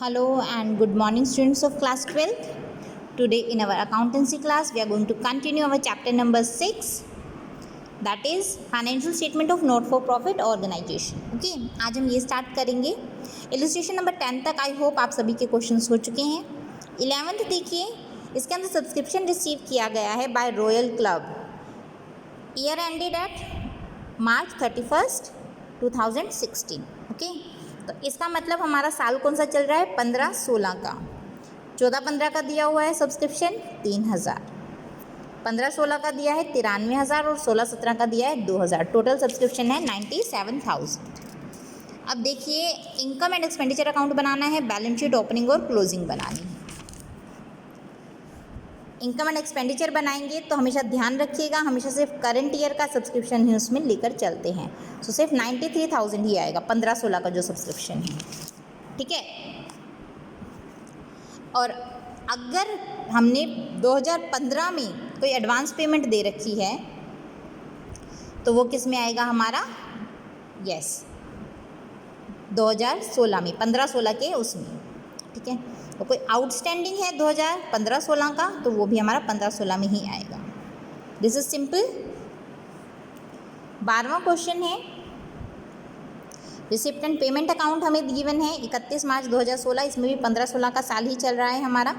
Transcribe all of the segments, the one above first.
Hello and good morning, students of class 12th. Today in our accountancy class we are going to continue our chapter number 6, that is financial statement of not for profit organization. Okay, आज हम ये start करेंगे. Illustration number 10 तक I hope आप सभी के questions हो चुके हैं. 11th देखिए, इसके अंदर सब्सक्रिप्शन रिसीव किया गया है by royal club. Year ended at March 31st 2016. Okay, तो इसका मतलब हमारा साल कौन सा चल रहा है? 15-16 का. 14-15 का दिया हुआ है सब्सक्रिप्शन 3000, 15-16 का दिया है 93,000 और 16-17 का दिया है 2000. टोटल सब्सक्रिप्शन है 97,000. अब देखिए, इनकम एंड एक्सपेंडिचर अकाउंट बनाना है, बैलेंस शीट ओपनिंग और क्लोजिंग बनानी है. इनकम एंड एक्सपेंडिचर बनाएंगे तो हमेशा ध्यान रखिएगा, हमेशा सिर्फ करंट ईयर का सब्सक्रिप्शन ही उसमें लेकर चलते हैं. सो सिर्फ 93,000 ही आएगा 15-16 का जो सब्सक्रिप्शन है. ठीक है. और अगर हमने 2015 में कोई एडवांस पेमेंट दे रखी है तो वो किस में आएगा हमारा? यस, 2016 में, 15-16 के उसमें. ठीक है. तो कोई आउटस्टैंडिंग है 2015-16 का तो वो भी हमारा 15-16 में ही आएगा. This is simple. 12वां क्वेश्चन है, रिसिप्ट एंड पेमेंट अकाउंट हमें गिवन है 31 मार्च 2016. इसमें भी 15-16 का साल ही चल रहा है हमारा.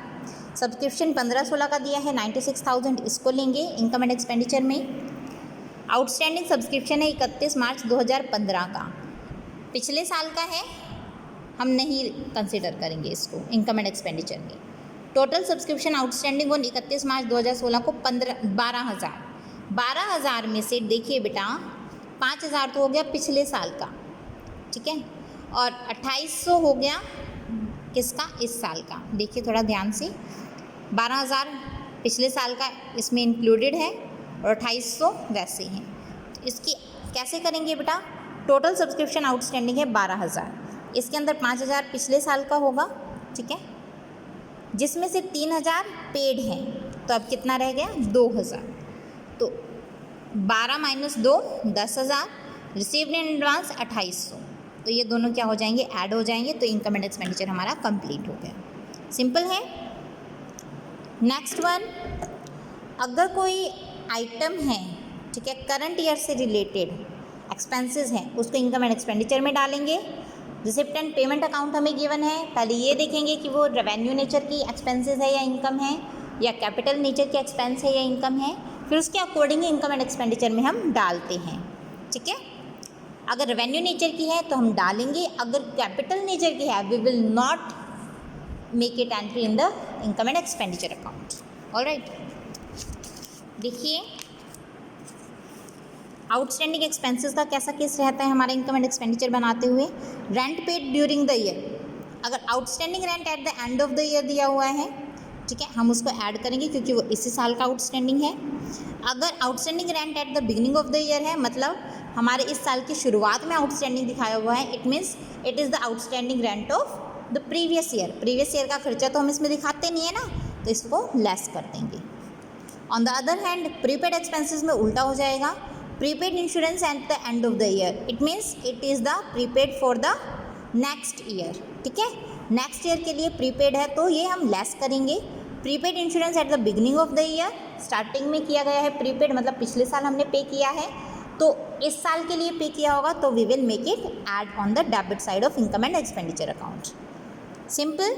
सब्सक्रिप्शन 15-16 का दिया है 96,000, इसको लेंगे इनकम एंड एक्सपेंडिचर में. आउटस्टैंडिंग सब्सक्रिप्शन है 31 मार्च 2015 का, पिछले साल का है, हम नहीं कंसिडर करेंगे इसको इनकम एंड एक्सपेंडिचर में. टोटल सब्सक्रिप्शन आउटस्टैंडिंग ऑन 31 मार्च 2016 को 12,000. 12,000 में से देखिए बेटा 5,000 तो हो गया पिछले साल का. ठीक है. और 2,800 हो गया किसका? इस साल का. देखिए थोड़ा ध्यान से, 12,000 पिछले साल का इसमें इंक्लूडेड है और 2,800 वैसे हैं. तो इसकी कैसे करेंगे बेटा? टोटल सब्सक्रिप्शन आउटस्टैंडिंग है 12,000, इसके अंदर 5,000 पिछले साल का होगा. ठीक है. जिसमें से 3,000 पेड हैं, तो अब कितना रह गया? 2,000. तो 12 - 2 10,000, रिसीव्ड इन एडवांस 2,800. तो ये दोनों क्या हो जाएंगे? ऐड हो जाएंगे. तो इनकम एंड एक्सपेंडिचर हमारा कंप्लीट हो गया. सिंपल है. नेक्स्ट वन, अगर कोई आइटम है, ठीक है, करंट ईयर से रिलेटेड एक्सपेंसेस हैं, उसको इनकम एंड एक्सपेंडिचर में डालेंगे. रिसिप्ट एंड पेमेंट अकाउंट हमें गिवन है. पहले ये देखेंगे कि वो रेवेन्यू नेचर की एक्सपेंसेस है या इनकम है, या कैपिटल नेचर की एक्सपेंस है या इनकम है. फिर उसके अकॉर्डिंग इनकम एंड एक्सपेंडिचर में हम डालते हैं. ठीक है. अगर रेवेन्यू नेचर की है तो हम डालेंगे, अगर कैपिटल नेचर की है we will not make it entry in the income and expenditure account. Alright. देखिए, आउटस्टैंडिंग एक्सपेंसेस का कैसा केस रहता है हमारा इनकम एंड एक्सपेंडिचर बनाते हुए? Rent paid during the year. अगर outstanding rent at the end of the year दिया हुआ है, ठीक है, हम उसको ऐड करेंगे क्योंकि वो इसी साल का आउटस्टैंडिंग है. अगर outstanding rent at the beginning of the year है, मतलब हमारे इस साल की शुरुआत में आउटस्टैंडिंग दिखाया हुआ है, it means it is the outstanding rent of the previous year. Previous year का खर्चा तो हम इसमें दिखाते नहीं है ना, तो इसको लेस कर देंगे. On the other hand prepaid expenses में उल्टा हो जाएगा. Prepaid insurance eight the end of the year, it means it is the prepaid for the next year. ठीक है. नेक्स्ट ईयर के लिए प्रीपेड है तो ये हम लेस करेंगे. Prepaid insurance at the beginning of the year, starting में किया गया है प्रीपेड, मतलब पिछले साल हमने पे किया है, तो इस साल के लिए पे किया होगा, तो we will make it add on the debit side of income and expenditure account. Simple.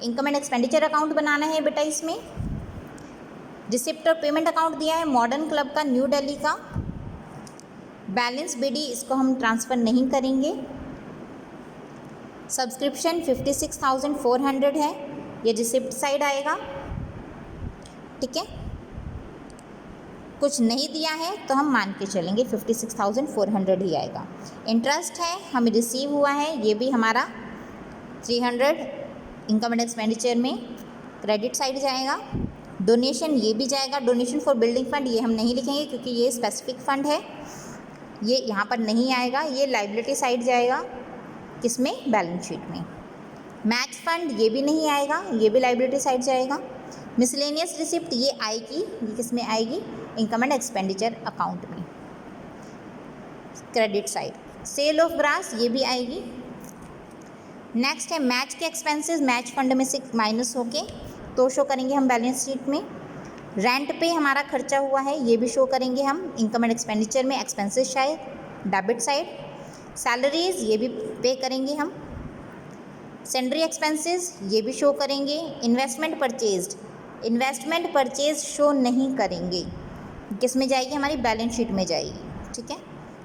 Income and expenditure account बनाना है बेटा. इसमें रिसिप्ट और पेमेंट अकाउंट दिया है मॉडर्न क्लब का, न्यू दिल्ली का. बैलेंस बीडी इसको हम ट्रांसफ़र नहीं करेंगे. सब्सक्रिप्शन 56,400 है, ये रिसिप्ट साइड आएगा. ठीक है. कुछ नहीं दिया है तो हम मान के चलेंगे 56,400 ही आएगा. इंटरेस्ट है हमें रिसीव हुआ है, ये भी हमारा 300 इनकम एंड एक्सपेंडिचर में क्रेडिट साइड जाएगा. डोनेशन ये भी जाएगा. डोनेशन फॉर बिल्डिंग फंड ये हम नहीं लिखेंगे क्योंकि ये स्पेसिफिक फंड है, ये यहाँ पर नहीं आएगा. ये लाइबिलिटी साइड जाएगा, किसमें? बैलेंस शीट में. मैच फंड ये भी नहीं आएगा, ये भी लाइबिलिटी साइड जाएगा. मिसलेनियस रिसिप्ट ये आएगी, ये किस में आएगी? इनकम एंड एक्सपेंडिचर अकाउंट में, credit side. Sale of grass ये भी आएगी. नेक्स्ट है मैच के एक्सपेंसेस, मैच फंड में से माइनस होके तो शो करेंगे हम बैलेंस शीट में। रेंट पे हमारा खर्चा हुआ है ये भी शो करेंगे हम इनकम एंड एक्सपेंडिचर में, एक्सपेंसेस शायद डेबिट साइड। सैलरीज ये भी पे करेंगे हम। सेंड्री एक्सपेंसेस ये भी शो करेंगे। इन्वेस्टमेंट परचेज शो नहीं करेंगे, किस में जाएगी, हमारी बैलेंस शीट में जाएगी, ठीक है।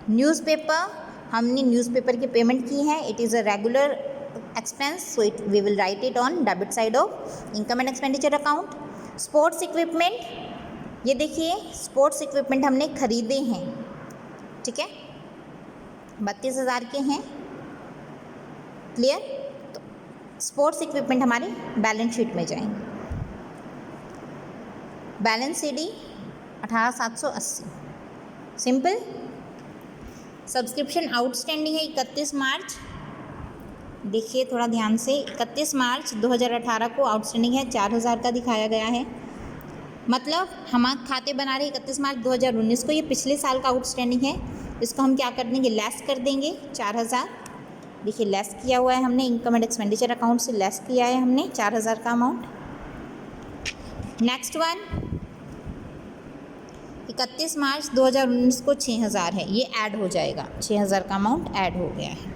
न्यूज़पेपर, हमने न्यूज़पेपर की पेमेंट की है, it is a regular expense, so it we will write it on debit side of income and expenditure account. Sports equipment, ये देखिए स्पोर्ट्स इक्विपमेंट हमने खरीदे हैं, ठीक है, 32,000 के हैं, क्लियर। तो स्पोर्ट्स इक्विपमेंट हमारे बैलेंस शीट में जाएंगे। Balance CD 18,780, simple. Subscription outstanding है 31 मार्च, देखिए थोड़ा ध्यान से, 31 मार्च 2018 को आउटस्टैंडिंग है 4,000 का दिखाया गया है, मतलब हम खाते बना रहे 31 मार्च 2019 को, ये पिछले साल का आउटस्टैंडिंग है, इसको हम क्या कर देंगे, लेस कर देंगे 4,000। देखिए लेस किया हुआ है हमने, इनकम एंड एक्सपेंडिचर अकाउंट से लेस किया है हमने 4,000 का अमाउंट। नेक्स्ट वन 31 मार्च 2019 को 6,000 है, ये ऐड हो जाएगा, 6,000 का अमाउंट ऐड हो गया है।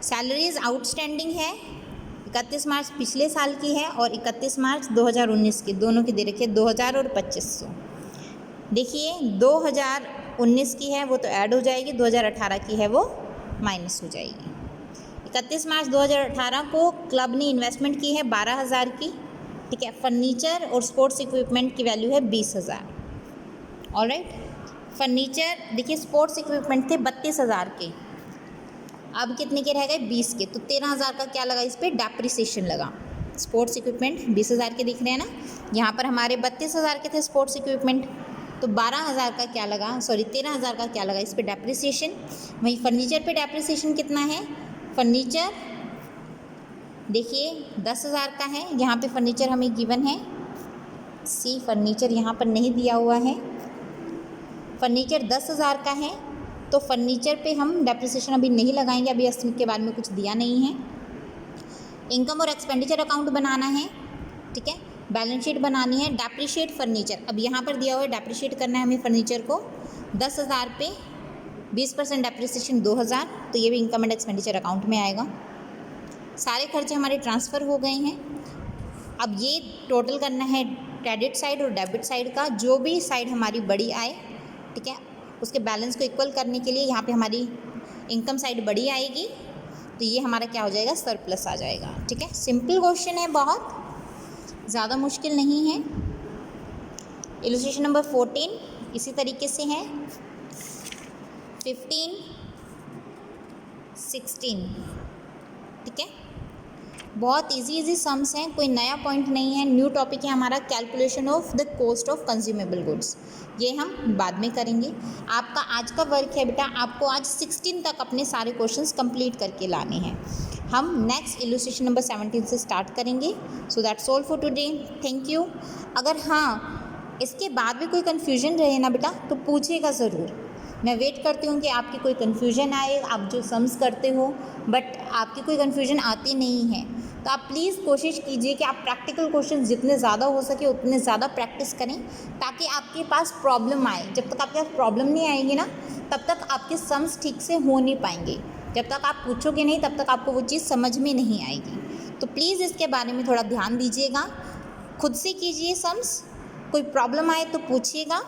सैलरीज आउटस्टैंडिंग है 31 मार्च पिछले साल की है और 31 मार्च 2019 की, दोनों की दे रखी है 2,000 और 2,500। देखिए 2019 की है वो तो ऐड हो जाएगी, 2018 की है वो माइनस हो जाएगी। 31 मार्च 2018 को क्लब ने इन्वेस्टमेंट की है 12,000 की, ठीक है। फर्नीचर और स्पोर्ट्स इक्विपमेंट की वैल्यू है 20,000, ऑलराइट। फर्नीचर देखिए स्पोर्ट्स इक्विपमेंट थे 32,000 के, अब कितने के रह गए 20 के, तो 13,000 का क्या लगा, इस पर डेप्रिसिएशन लगा। स्पोर्ट्स इक्विपमेंट 20,000 के दिख रहे हैं ना, यहाँ पर हमारे 32,000 के थे स्पोर्ट्स इक्विपमेंट, तो 12,000 का क्या लगा, सॉरी 13,000 का क्या लगा, इस पर डेप्रिसिएशन। वहीं फर्नीचर पे डेप्रिसिएशन कितना है, फर्नीचर देखिए 10,000 का है, यहाँ पे फर्नीचर हमें गिवन है, सी फर्नीचर यहाँ पर नहीं दिया हुआ है, फर्नीचर 10,000 का है, तो फर्नीचर पे हम डेप्रिसिएशन अभी नहीं लगाएंगे, अभी एस्टिमेट के बारे में कुछ दिया नहीं है। इनकम और एक्सपेंडिचर अकाउंट बनाना है, ठीक है, बैलेंस शीट बनानी है। डेप्रिशिएट फर्नीचर, अब यहाँ पर दिया हुआ है डेप्रिशिएट करना है हमें फर्नीचर को, 10,000 पे 20% डेप्रिसिएशन 2,000, तो ये भी इनकम एंड एक्सपेंडिचर अकाउंट में आएगा। सारे खर्चे हमारे ट्रांसफ़र हो गए हैं, अब ये टोटल करना है क्रेडिट साइड और डेबिट साइड का, जो भी साइड हमारी बड़ी आए, ठीक है, उसके बैलेंस को इक्वल करने के लिए यहाँ पे हमारी इनकम साइड बड़ी आएगी, तो ये हमारा क्या हो जाएगा, सरप्लस आ जाएगा, ठीक है। सिंपल क्वेश्चन है, बहुत ज़्यादा मुश्किल नहीं है। इलस्ट्रेशन नंबर 14 इसी तरीके से है, 15, 16, ठीक है, बहुत इजी सम्स हैं, कोई नया पॉइंट नहीं है, न्यू टॉपिक है हमारा calculation of the cost of consumable goods, ये हम बाद में करेंगे। आपका आज का वर्क है बेटा, आपको आज 16 तक अपने सारे क्वेश्चंस कंप्लीट करके लाने हैं। हम नेक्स्ट इलस्ट्रेशन नंबर 17 से स्टार्ट करेंगे। So that's all for today, thank you. अगर हाँ इसके बाद भी कोई कन्फ्यूजन रहे ना बेटा तो पूछिएगा ज़रूर, मैं वेट करती हूँ कि आपकी कोई कन्फ्यूजन आए, आप जो सम्स करते हो बट आपकी कोई कन्फ्यूजन आती नहीं है, तो आप प्लीज़ कोशिश कीजिए कि आप प्रैक्टिकल क्वेश्चन जितने ज़्यादा हो सके उतने ज़्यादा प्रैक्टिस करें, ताकि आपके पास प्रॉब्लम आए। जब तक आपके पास प्रॉब्लम नहीं आएगी ना तब तक आपके सम्स ठीक से हो नहीं पाएंगे, जब तक आप पूछोगे नहीं तब तक आपको वो चीज़ समझ में नहीं आएगी। तो प्लीज़ इसके बारे में थोड़ा ध्यान दीजिएगा, खुद से कीजिए सम्स, कोई प्रॉब्लम आए तो पूछिएगा।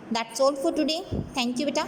That's all for today, thank you बेटा।